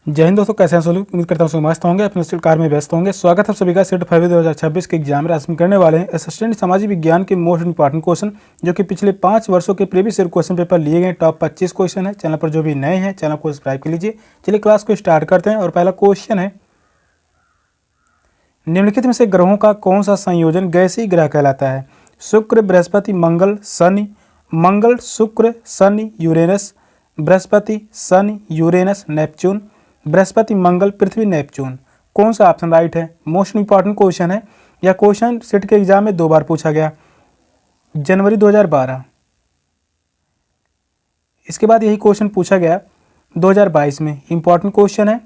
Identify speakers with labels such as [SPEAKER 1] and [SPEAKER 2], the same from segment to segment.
[SPEAKER 1] जय हिंद दोस्तों, कैसे हैं सब लोग। उम्मीद करता हूँ मस्त होंगे, अपने स्टडी कार में व्यस्त होंगे। स्वागत है सभी का सेट फरवरी 2026 के एग्जाम में। आज हम करने वाले हैं असिस्टेंट सामाजिक विज्ञान के मोस्ट इंपॉर्टेंट क्वेश्चन, जो कि पिछले 5 वर्षों के प्रीवियस ईयर क्वेश्चन पेपर लिए गए टॉप 25 क्वेश्चन है। चैनल पर जो भी नए हैं चैनल को सब्सक्राइब कर लीजिए। चलिए क्लास को स्टार्ट करते हैं। और पहला क्वेश्चन है, निम्नलिखित में से ग्रहों का कौन सा संयोजन गैसीय ग्रह कहलाता है। शुक्र, बृहस्पति, मंगल, शनि। मंगल, शुक्र, शनि, यूरेनस। बृहस्पति, शनि, यूरेनस, नेपच्यून। बृहस्पति, मंगल, पृथ्वी, नेपच्यून। कौन सा ऑप्शन राइट है। मोस्ट इंपॉर्टेंट क्वेश्चन है। यह क्वेश्चन सेट के एग्जाम में 2 बार पूछा गया, जनवरी 2012। इसके बाद यही क्वेश्चन पूछा गया 2022 में। इंपॉर्टेंट क्वेश्चन है।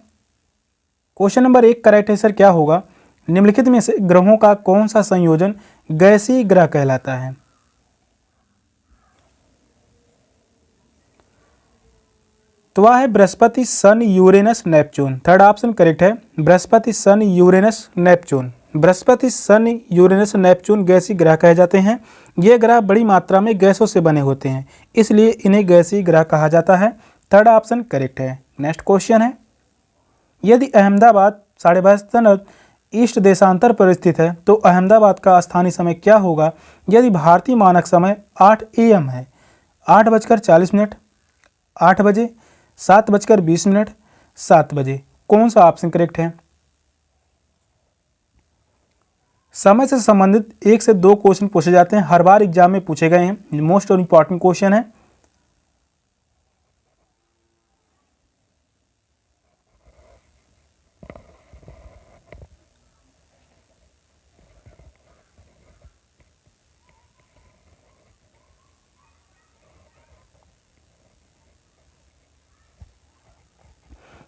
[SPEAKER 1] क्वेश्चन नंबर 1 का राइट आंसर क्या होगा। निम्नलिखित में से ग्रहों का कौन सा संयोजन गैसीय ग्रह कहलाता है। तो वह है बृहस्पति, शनि, Uranus, Neptune. Third option correct है। बृहस्पति, शनि, यूरेनस, नेपच्यून। बृहस्पति, शनि, यूरेनस, नेपच्यून गैसीय ग्रह कहे जाते हैं। ये ग्रह बड़ी मात्रा में गैसों से बने होते हैं, इसलिए इन्हें गैसीय ग्रह कहा जाता है। थर्ड ऑप्शन करेक्ट है। नेक्स्ट क्वेश्चन है, यदि अहमदाबाद 72.5 ईस्ट देशांतर पर स्थित है तो अहमदाबाद का स्थानीय समय क्या होगा यदि भारतीय मानक समय 8 AM है। 8:40, 8 बजे, 7:20, 7 बजे। कौन सा ऑप्शन करेक्ट है। समय से संबंधित 1 से 2 क्वेश्चन पूछे जाते हैं, हर बार एग्जाम में पूछे गए हैं। मोस्ट इंपॉर्टेंट क्वेश्चन है।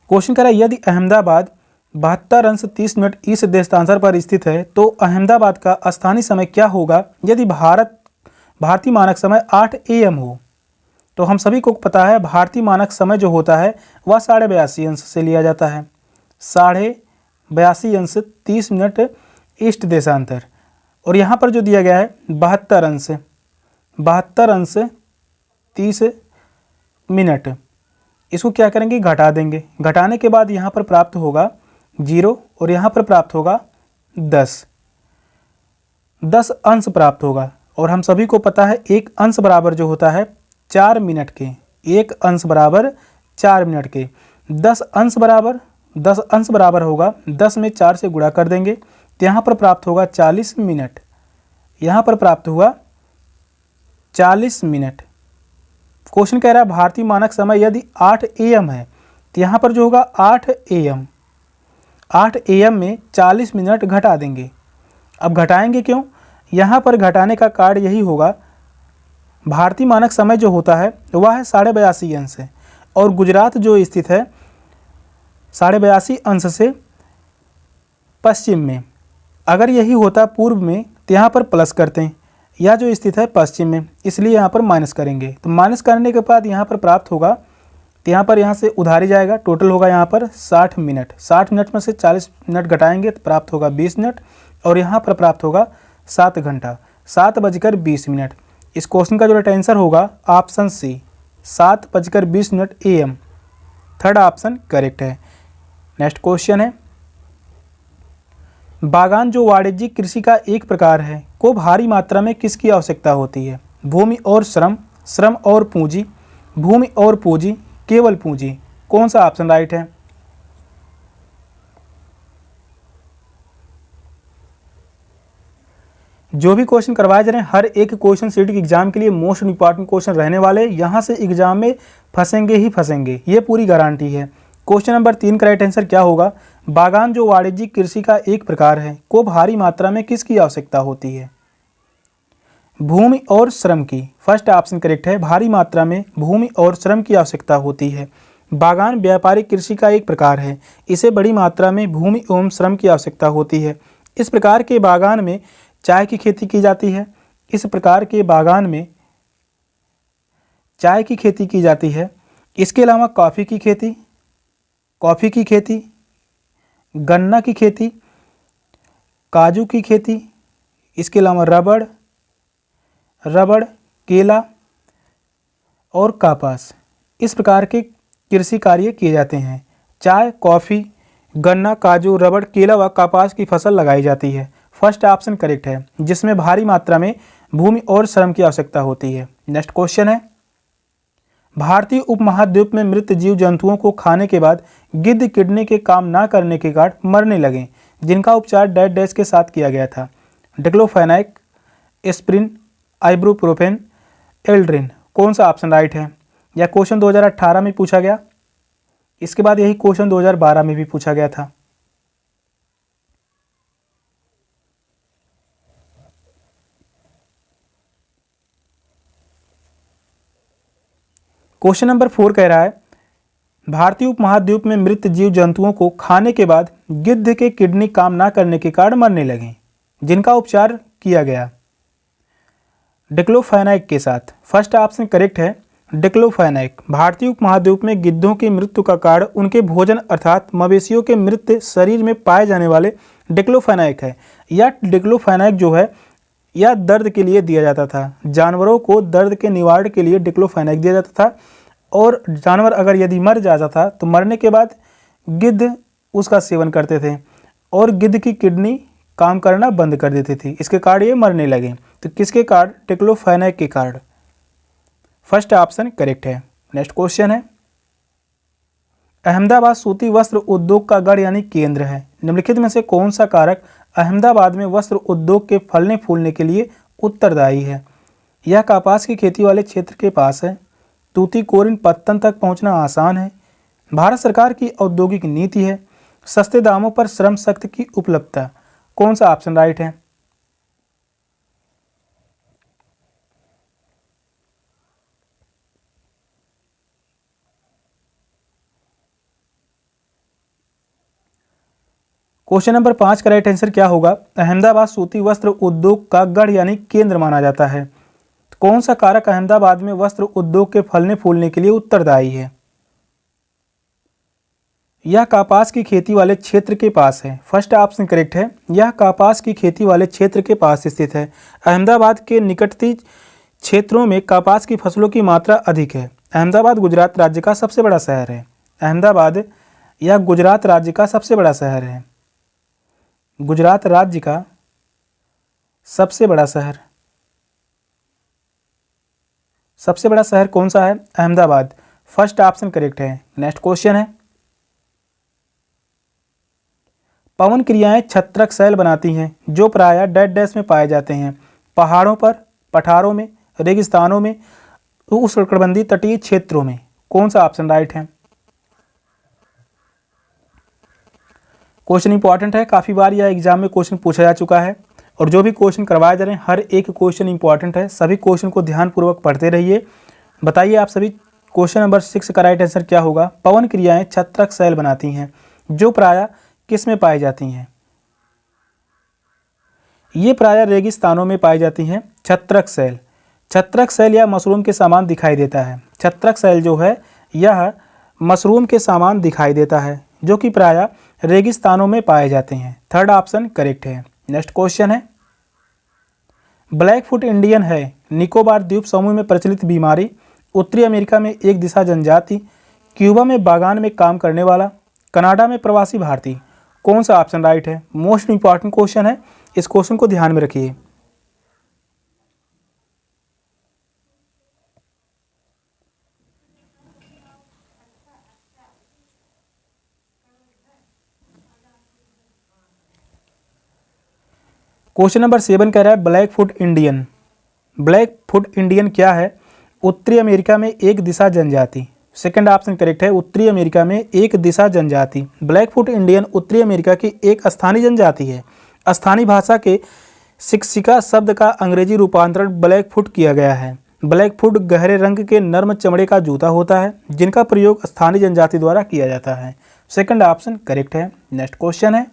[SPEAKER 1] क्वेश्चन कह रहा है, यदि अहमदाबाद 72 अंश 30 मिनट ईस्ट देशांतर पर स्थित है तो अहमदाबाद का स्थानीय समय क्या होगा यदि भारतीय मानक समय 8 AM हो। तो हम सभी को पता है भारतीय मानक समय जो होता है वह 82.5 अंश से लिया जाता है। 82.5 अंश 30 मिनट ईस्ट देशांतर, और यहाँ पर जो दिया गया है 72 अंश 30 मिनट। इसको क्या करेंगे, घटा देंगे। घटाने के बाद यहाँ पर प्राप्त होगा 0 और यहाँ पर प्राप्त होगा 10 अंश प्राप्त होगा। और हम सभी को पता है 1 अंश बराबर जो होता है 4 मिनट के। 1 अंश बराबर 4 मिनट के। 10 अंश बराबर होगा 10 में 4 से गुणा कर देंगे तो यहाँ पर प्राप्त होगा 40 मिनट। यहाँ पर प्राप्त हुआ 40 मिनट। क्वेश्चन कह रहा है भारतीय मानक समय यदि 8 AM है तो यहाँ पर जो होगा 8 AM में 40 मिनट घटा देंगे। अब घटाएंगे क्यों, यहाँ पर घटाने का कारण यही होगा, भारतीय मानक समय जो होता है वह है 82.5 अंश है, और गुजरात जो स्थित है 82.5 अंश से पश्चिम में। अगर यही होता पूर्व में तो यहाँ पर प्लस करते हैं, यह जो स्थित है पश्चिम में, इसलिए यहाँ पर माइनस करेंगे। तो माइनस करने के बाद यहाँ पर प्राप्त होगा, तो यहाँ से उधारी जाएगा। टोटल होगा यहाँ पर 60 मिनट। 60 मिनट में से 40 मिनट घटाएंगे तो प्राप्त होगा 20 मिनट, और यहाँ पर प्राप्त होगा 7 घंटा, 7:20। इस क्वेश्चन का जो राइट आंसर होगा option C, 7:20 AM। Third option correct है। नेक्स्ट क्वेश्चन है, बागान जो वाणिज्यिक कृषि का एक प्रकार है को भारी मात्रा में किसकी आवश्यकता होती है। भूमि और श्रम, श्रम और पूंजी, भूमि और पूंजी, केवल पूंजी। कौन सा ऑप्शन राइट है। जो भी क्वेश्चन करवाए जा रहे हैं हर एक क्वेश्चन सीट के एग्जाम के लिए मोस्ट इंपॉर्टेंट क्वेश्चन रहने वाले, यहाँ से एग्जाम में फंसेंगे ही फंसेंगे, ये पूरी गारंटी है। क्वेश्चन नंबर 3 का राइट आंसर क्या होगा। बागान जो वाणिज्यिक कृषि का एक प्रकार है को भारी मात्रा में किसकी आवश्यकता होती है। भूमि और श्रम की। फर्स्ट ऑप्शन करेक्ट है। भारी मात्रा में भूमि और श्रम की आवश्यकता होती है। बागान व्यापारिक कृषि का एक प्रकार है, इसे बड़ी मात्रा में भूमि एवं श्रम की आवश्यकता होती है। इस प्रकार के बागान में चाय की खेती की जाती है। इस प्रकार के बागान में चाय की खेती की जाती है। इसके अलावा कॉफ़ी की खेती, गन्ना की खेती, काजू की खेती, इसके अलावा रबड़, केला और कपास, इस प्रकार के कृषि कार्य किए जाते हैं। चाय, कॉफ़ी, गन्ना, काजू, रबड़, केला व कपास की फसल लगाई जाती है। फर्स्ट ऑप्शन करेक्ट है, जिसमें भारी मात्रा में भूमि और श्रम की आवश्यकता होती है। नेक्स्ट क्वेश्चन है, भारतीय उपमहाद्वीप में मृत जीव जंतुओं को खाने के बाद गिद्ध किडनी के काम ना करने के कारण मरने लगे, जिनका उपचार डैश डैश के साथ किया गया था। Diclofenac, aspirin, ibuprofen, aldrin. कौन सा ऑप्शन राइट है? यह क्वेश्चन 2018 में पूछा गया। इसके बाद यही क्वेश्चन 2012 में भी पूछा गया था। क्वेश्चन नंबर 4 कह रहा है, भारतीय उपमहाद्वीप में मृत जीव जंतुओं को खाने के बाद गिद्ध के किडनी काम ना करने के कारण मरने लगे, जिनका उपचार किया गया डिक्लोफेनाक के साथ। फर्स्ट ऑप्शन करेक्ट है, डिक्लोफेनाक। भारतीय उपमहाद्वीप में गिद्धों की मृत्यु का कारण उनके भोजन अर्थात मवेशियों के मृत शरीर में पाए जाने वाले डिक्लोफेनाक है। यह डिक्लोफेनाक जो है यह दर्द के लिए दिया जाता था। जानवरों को दर्द के निवारण के लिए डिक्लोफेनाक दिया जाता था, और जानवर अगर यदि मर जाता था तो मरने के बाद गिद्ध उसका सेवन करते थे और गिद्ध की किडनी काम करना बंद कर देती थी। इसके कारण ये मरने लगे। तो किसके कारण? डिक्लोफेनाक के कारण। फर्स्ट ऑप्शन करेक्ट है। नेक्स्ट क्वेश्चन है, अहमदाबाद सूती वस्त्र उद्योग का गढ़ यानी केंद्र है। निम्नलिखित में से कौन सा कारक अहमदाबाद में वस्त्र उद्योग के फलने फूलने के लिए उत्तरदायी है? यह कपास की खेती वाले क्षेत्र के पास है। तूतीकोरिन पत्तन तक पहुंचना आसान है। भारत सरकार की औद्योगिक नीति है। सस्ते दामों पर श्रम शक्ति की उपलब्धता। कौन सा ऑप्शन राइट है? क्वेश्चन नंबर 5 का राइट आंसर क्या होगा? अहमदाबाद सूती वस्त्र उद्योग का गढ़ यानी केंद्र माना जाता है। तो कौन सा कारक अहमदाबाद में वस्त्र उद्योग के फलने फूलने के लिए उत्तरदायी है? यह कपास की खेती वाले क्षेत्र के पास है। फर्स्ट ऑप्शन करेक्ट है, यह कपास की खेती वाले क्षेत्र के पास स्थित है। अहमदाबाद के निकटवर्ती क्षेत्रों में कपास की फसलों की मात्रा अधिक है। अहमदाबाद गुजरात राज्य का सबसे बड़ा शहर है। अहमदाबाद यह गुजरात राज्य का सबसे बड़ा शहर है। गुजरात राज्य का सबसे बड़ा शहर, सबसे बड़ा शहर कौन सा है? अहमदाबाद। फर्स्ट ऑप्शन करेक्ट है। नेक्स्ट क्वेश्चन है, पवन क्रियाएं छत्रक शैल बनाती हैं जो प्रायः डैश डैश में पाए जाते हैं। पहाड़ों पर, पठारों में, रेगिस्तानों में, उष्णकटिबंधीय तटीय क्षेत्रों में। कौन सा ऑप्शन राइट है? क्वेश्चन इंपॉर्टेंट है, काफ़ी बार यह एग्जाम में क्वेश्चन पूछा जा चुका है, और जो भी क्वेश्चन करवाए जा रहे हैं हर एक क्वेश्चन इंपॉर्टेंट है। सभी क्वेश्चन को ध्यानपूर्वक पढ़ते रहिए। बताइए आप सभी, क्वेश्चन नंबर 6 का राइट आंसर क्या होगा? पवन क्रियाएं छत्रक शैल बनाती हैं जो प्रायः किस में पाई जाती हैं? ये प्रायः रेगिस्तानों में पाई जाती हैं। छत्रक शैल, छत्रक शैल या मशरूम के समान दिखाई देता है। छत्रक शैल जो है यह मशरूम के समान दिखाई देता है, जो कि प्रायः रेगिस्तानों में पाए जाते हैं। थर्ड ऑप्शन करेक्ट है। नेक्स्ट क्वेश्चन है, ब्लैक फुट इंडियन है निकोबार द्वीप समूह में प्रचलित बीमारी। उत्तरी अमेरिका में एक दिशा जनजाति, क्यूबा में बागान में काम करने वाला, कनाडा में प्रवासी भारतीय। कौन सा ऑप्शन राइट है? मोस्ट इंपॉर्टेंट क्वेश्चन है, इस क्वेश्चन को ध्यान में रखिए। क्वेश्चन नंबर 7 कह रहा है black foot Indian. Black foot Indian क्या है? उत्तरी अमेरिका में एक दिशा जनजाति। सेकंड ऑप्शन करेक्ट है, उत्तरी अमेरिका में एक दिशा जनजाति। ब्लैक फुट इंडियन उत्तरी अमेरिका की एक स्थानीय जनजाति है। स्थानीय भाषा के शिक्षिका शब्द का अंग्रेजी रूपांतरण ब्लैक फुट किया गया है। ब्लैक फुट गहरे रंग के नर्म चमड़े का जूता होता है जिनका प्रयोग स्थानीय जनजाति द्वारा किया जाता है। सेकंड ऑप्शन करेक्ट है। नेक्स्ट क्वेश्चन है,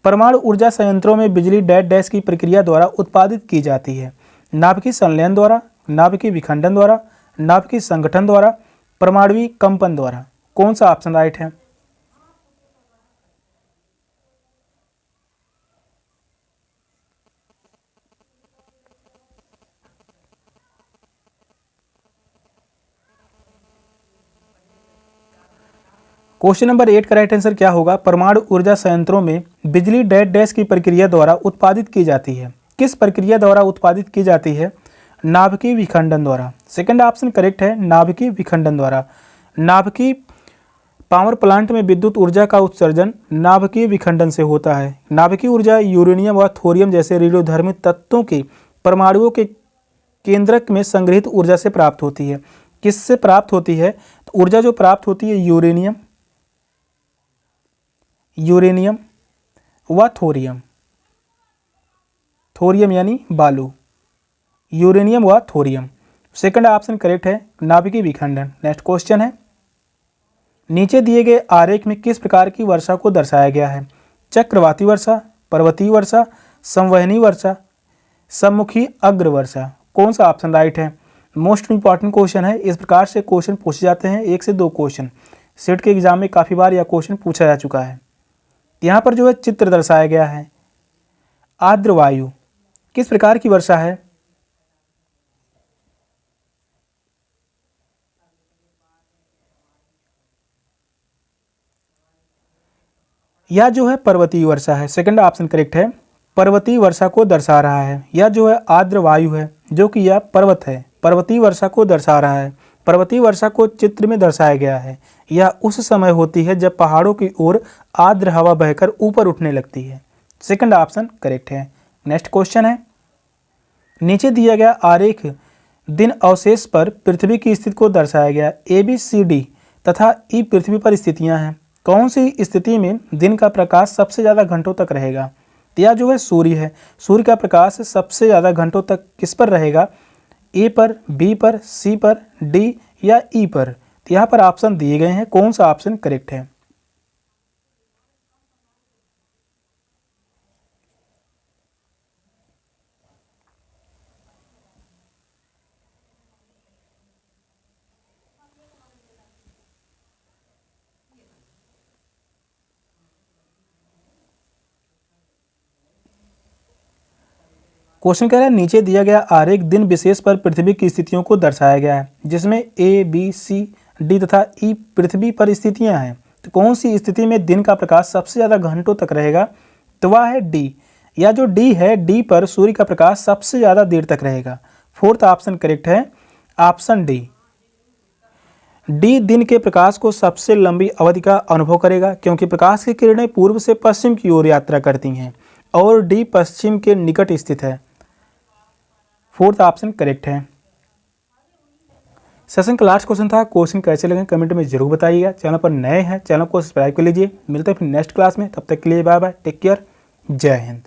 [SPEAKER 1] परमाणु ऊर्जा संयंत्रों में बिजली डैश डैश की प्रक्रिया द्वारा उत्पादित की जाती है। नाभिकीय संलयन द्वारा, नाभिकीय विखंडन द्वारा, नाभिकीय संगठन द्वारा, परमाणुवीय कंपन द्वारा। कौन सा ऑप्शन राइट है? क्वेश्चन नंबर 8 का राइट आंसर क्या होगा? परमाणु ऊर्जा संयंत्रों में बिजली डैश डैश की प्रक्रिया द्वारा उत्पादित की जाती है। किस प्रक्रिया द्वारा उत्पादित की जाती है? नाभिकीय विखंडन द्वारा। सेकंड ऑप्शन करेक्ट है, नाभिकीय विखंडन द्वारा। नाभिकीय पावर प्लांट में विद्युत ऊर्जा का उत्सर्जन नाभिकीय विखंडन से होता है। नाभिकीय ऊर्जा यूरेनियम व थोरियम जैसे रेडियोधर्मी तत्वों के परमाणुओं के केंद्रक में संग्रहित ऊर्जा से प्राप्त होती है। किससे प्राप्त होती है? तो ऊर्जा जो प्राप्त होती है यूरेनियम व थोरियम। थोरियम यानी बालू, यूरेनियम व थोरियम। सेकंड ऑप्शन करेक्ट है, नाभिकीय विखंडन। नेक्स्ट क्वेश्चन है, नीचे दिए गए आरेख में किस प्रकार की वर्षा को दर्शाया गया है? चक्रवाती वर्षा, पर्वतीय वर्षा, संवहनी वर्षा, सम्मुखी अग्र वर्षा। कौन सा ऑप्शन राइट है? मोस्ट इंपॉर्टेंट क्वेश्चन है। इस प्रकार से क्वेश्चन पूछे जाते हैं, 1 से 2 क्वेश्चन। सेट के एग्जाम में काफ़ी बार यह क्वेश्चन पूछा जा चुका है। यहाँ पर जो है चित्र दर्शाया गया है, आर्द्र वायु किस प्रकार की वर्षा है? यह जो है पर्वतीय वर्षा है। सेकंड ऑप्शन करेक्ट है, पर्वतीय वर्षा को दर्शा रहा है। यह जो है आर्द्र वायु है, जो कि यह पर्वत है, पर्वतीय वर्षा को दर्शा रहा है। पर्वतीय वर्षा को चित्र में दर्शाया गया है। यह उस समय होती है जब पहाड़ों की ओर आर्द्र हवा बहकर ऊपर उठने लगती है। सेकंड ऑप्शन करेक्ट है। नेक्स्ट क्वेश्चन है, नीचे दिया गया आरेख दिन अवशेष पर पृथ्वी की स्थिति को दर्शाया गया। ए बी सी डी तथा ई पृथ्वी पर स्थितियां हैं। कौन सी स्थिति में दिन का प्रकाश सबसे ज़्यादा घंटों तक रहेगा? यह जो है सूर्य है। सूर्य का प्रकाश सबसे ज़्यादा घंटों तक किस पर रहेगा? ए पर, बी पर, सी पर, डी या ई पर? तो यहाँ पर ऑप्शन दिए गए हैं, कौन सा ऑप्शन करेक्ट है? क्वेश्चन कह रहा है, नीचे दिया गया आरेख दिन विशेष पर पृथ्वी की स्थितियों को दर्शाया गया है, जिसमें ए बी सी डी तथा ई पृथ्वी पर स्थितियां हैं। तो कौन सी स्थिति में दिन का प्रकाश सबसे ज़्यादा घंटों तक रहेगा? तो वह है डी। या जो डी है, डी पर सूर्य का प्रकाश सबसे ज़्यादा देर तक रहेगा। फोर्थ ऑप्शन करेक्ट है, ऑप्शन डी। डी दिन के प्रकाश को सबसे लंबी अवधि का अनुभव करेगा, क्योंकि प्रकाश की किरणें पूर्व से पश्चिम की ओर यात्रा करती हैं और डी पश्चिम के निकट स्थित है। फोर्थ ऑप्शन करेक्ट है। सेशन का लास्ट क्वेश्चन था। क्वेश्चन कैसे लगे कमेंट में जरूर बताइएगा। चैनल पर नए हैं, चैनल को सब्सक्राइब कर लीजिए। मिलते हैं फिर नेक्स्ट क्लास में, तब तक के लिए बाय बाय, टेक केयर, जय हिंद।